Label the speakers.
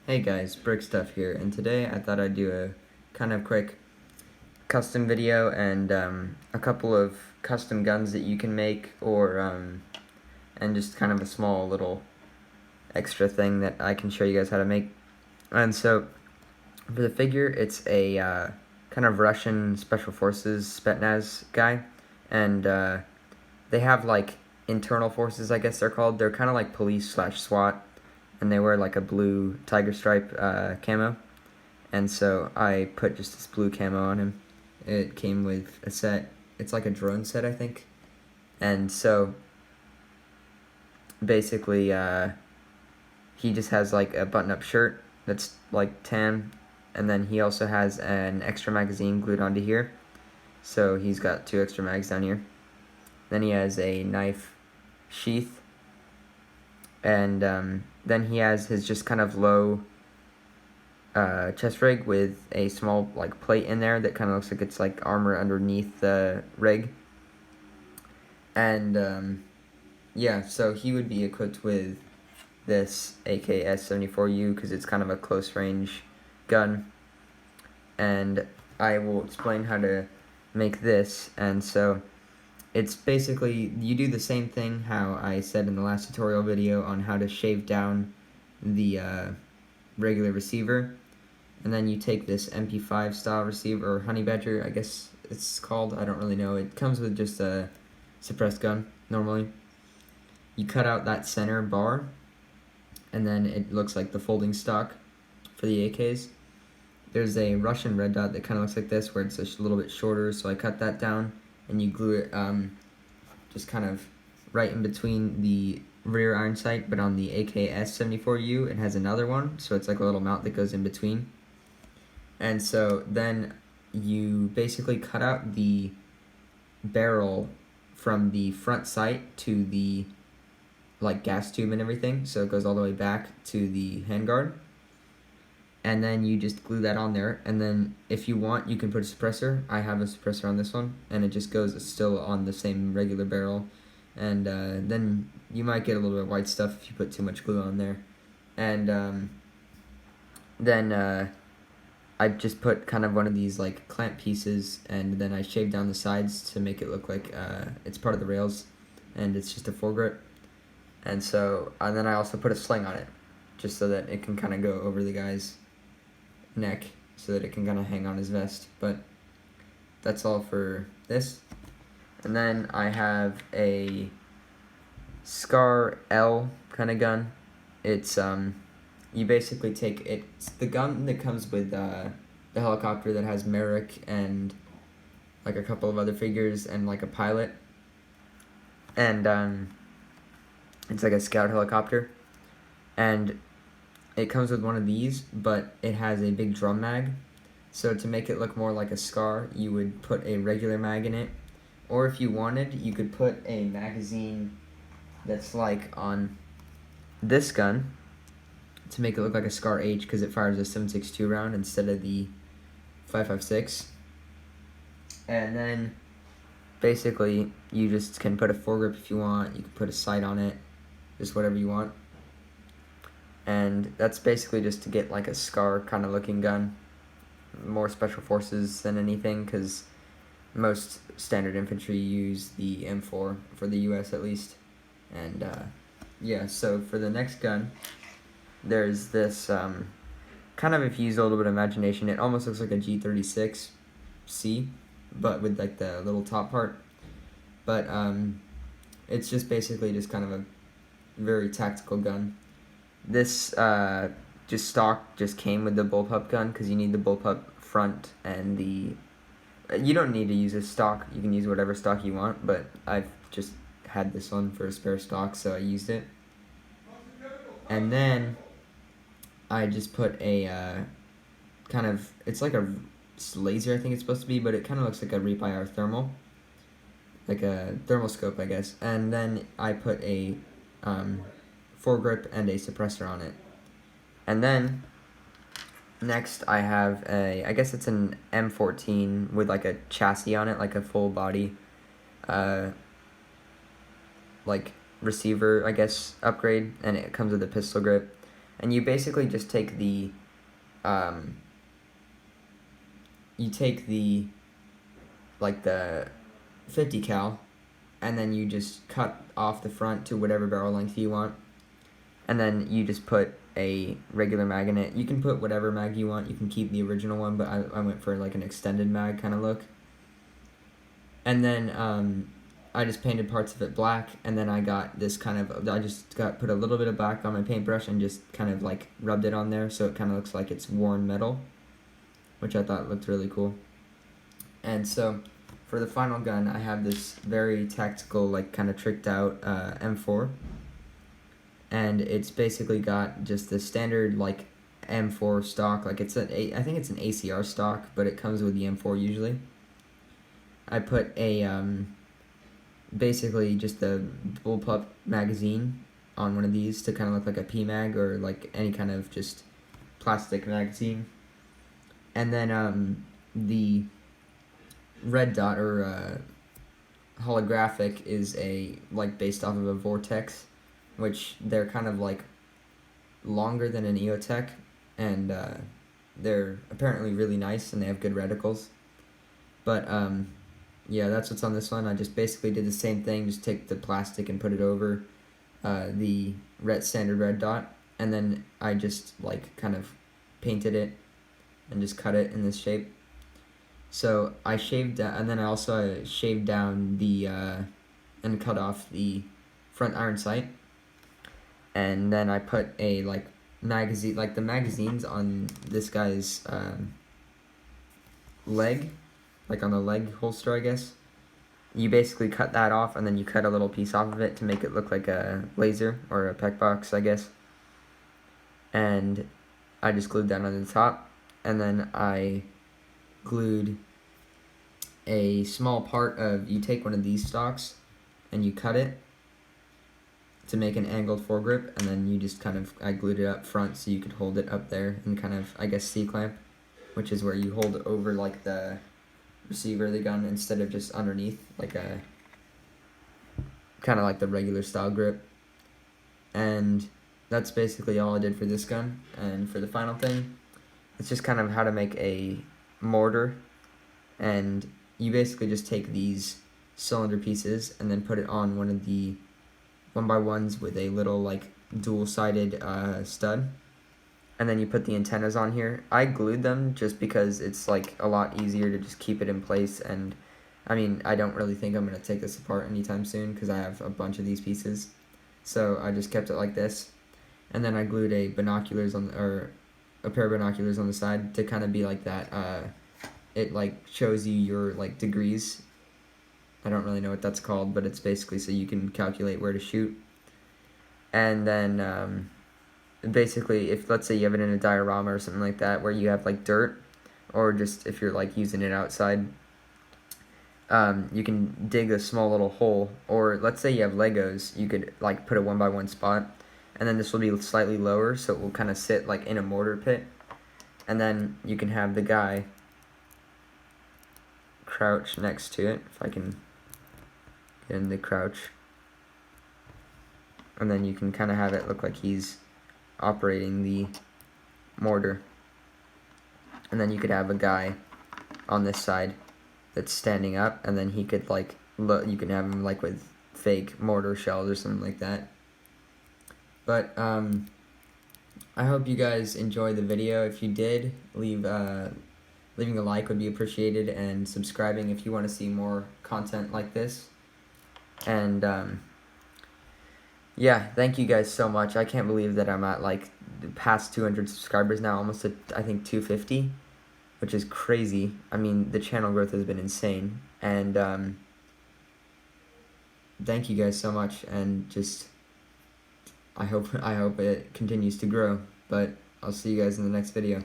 Speaker 1: Hey guys, Brick Stuff here, and today I thought I'd do a kind of quick custom video and a couple of custom guns that you can make, or and just kind of a small little extra thing that I can show you guys how to make. And so for the figure, it's a kind of Russian Special Forces Spetsnaz guy, and they have like internal forces, I guess they're called. They're kind of like police slash SWAT, and they wear like a blue tiger stripe camo. And so I put just this blue camo on him. It came with a set. It's like a drone set, I think. And so basically, he just has like a button-up shirt that's like tan, and then he also has an extra magazine glued onto here. So he's got 2 extra mags down here. Then he has a knife sheath, and then he has his just kind of low chest rig with a small like plate in there that kind of looks like it's like armor underneath the rig. And yeah, so he would be equipped with this AKS-74U because it's kind of a close range gun, and I will explain how to make this. And so it's basically, you do the same thing how I said in the last tutorial video on how to shave down the regular receiver, and then you take this MP5 style receiver, or Honey Badger I guess it's called, I don't really know. It comes with just a suppressed gun normally. You cut out that center bar, and then it looks like the folding stock for the AKs. There's a Russian red dot that kind of looks like this, where it's a little bit shorter, so I cut that down, and you glue it just kind of right in between the rear iron sight, but on the AKS-74U it has another one, so it's like a little mount that goes in between. And so then you basically cut out the barrel from the front sight to the like gas tube and everything, so it goes all the way back to the handguard, and then you just glue that on there. And then if you want, you can put a suppressor. I have a suppressor on this one, and it just goes still on the same regular barrel. And then you might get a little bit of white stuff if you put too much glue on there. And then I just put kind of one of these like clamp pieces, and then I shaved down the sides to make it look like it's part of the rails, and it's just a foregrip. And so, and then I also put a sling on it, just so that it can kind of go over the guy's neck, so that it can kind of hang on his vest. But that's all for this. And then I have a Scar L kind of gun. It's you basically take it. It's the gun that comes with the helicopter that has Merrick and like a couple of other figures and like a pilot. And it's like a scout helicopter, and it comes with one of these, but it has a big drum mag. So to make it look more like a Scar, you would put a regular mag in it, or if you wanted, you could put a magazine that's like on this gun to make it look like a Scar H, because it fires a 7.62 round instead of the 5.56. And then basically you just can put a foregrip if you want. You can put a sight on it, just whatever you want. And that's basically just to get like a Scar kind of looking gun, more special forces than anything, because most standard infantry use the M4 for the US at least. And yeah, so for the next gun, there's this kind of, if you use a little bit of imagination, it almost looks like a G36C, but with like the little top part. But it's just basically just kind of a very tactical gun. This just stock just came with the bullpup gun, because you need the bullpup front and the... You don't need to use a stock, you can use whatever stock you want, but I've just had this one for a spare stock, so I used it. And then I just put a kind of, it's like a laser I think it's supposed to be, but it kind of looks like a Reap IR thermal, like a thermal scope I guess. And then I put a foregrip and a suppressor on it. And then next I have a, I guess it's an M14 with like a chassis on it, like a full body like receiver I guess upgrade, and it comes with a pistol grip. And you basically just take the like the 50 cal, and then you just cut off the front to whatever barrel length you want, and then you just put a regular mag in it. You can put whatever mag you want. You can keep the original one, but I went for like an extended mag kind of look. And then I just painted parts of it black, and then I got this kind of, put a little bit of black on my paintbrush and just kind of like rubbed it on there so it kind of looks like it's worn metal, which I thought looked really cool. And so for the final gun, I have this very tactical, like kind of tricked out M4, and it's basically got just the standard like M4 stock, like I think it's an ACR stock, but it comes with the M4 usually. I put a basically just a bullpup magazine on one of these to kind of look like a PMag or like any kind of just plastic magazine. And then the red dot or holographic is like based off of a Vortex, which they're kind of like longer than an EOTech, and they're apparently really nice and they have good reticles. But yeah, that's what's on this one. I just basically did the same thing, just take the plastic and put it over the standard red dot, and then I just like kind of painted it and just cut it in this shape. So I shaved down, and then I also shaved down the and cut off the front iron sight, and then I put a like magazine, like the magazines on this guy's leg, like on the leg holster, I guess. You basically cut that off, and then you cut a little piece off of it to make it look like a laser or a pec box, I guess. And I just glued that on the top, and then I glued a small part of, you take one of these stocks and you cut it to make an angled foregrip, and then you just kind of, I glued it up front so you could hold it up there and kind of, I guess, C-clamp, which is where you hold it over like the receiver of the gun instead of just underneath, like a kind of like the regular style grip. And that's basically all I did for this gun. And for the final thing, it's just kind of how to make a mortar, and you basically just take these cylinder pieces and then put it on one of the 1x1s with a little like dual-sided stud, and then you put the antennas on here. I glued them just because it's like a lot easier to just keep it in place, and I mean, I don't really think I'm going to take this apart anytime soon because I have a bunch of these pieces, so I just kept it like this. And then I glued a pair of binoculars on the side to kind of be like that. It like shows you your like degrees. I don't really know what that's called, but it's basically so you can calculate where to shoot. And then basically, if let's say you have it in a diorama or something like that where you have like dirt, or just if you're like using it outside, you can dig a small little hole. Or let's say you have Legos, you could like put a 1x1 spot, and then this will be slightly lower, so it will kind of sit like in a mortar pit, and then you can have the guy crouch next to it, if I can get in the crouch, and then you can kind of have it look like he's operating the mortar, and then you could have a guy on this side that's standing up, and then he could like look, you can have him like with fake mortar shells or something like that. But I hope you guys enjoyed the video. If you did, leaving a like would be appreciated, and subscribing if you want to see more content like this. And yeah, thank you guys so much. I can't believe that I'm at like past 200 subscribers now, almost at I think 250, which is crazy. I mean, the channel growth has been insane, and thank you guys so much, and just I hope it continues to grow. But I'll see you guys in the next video.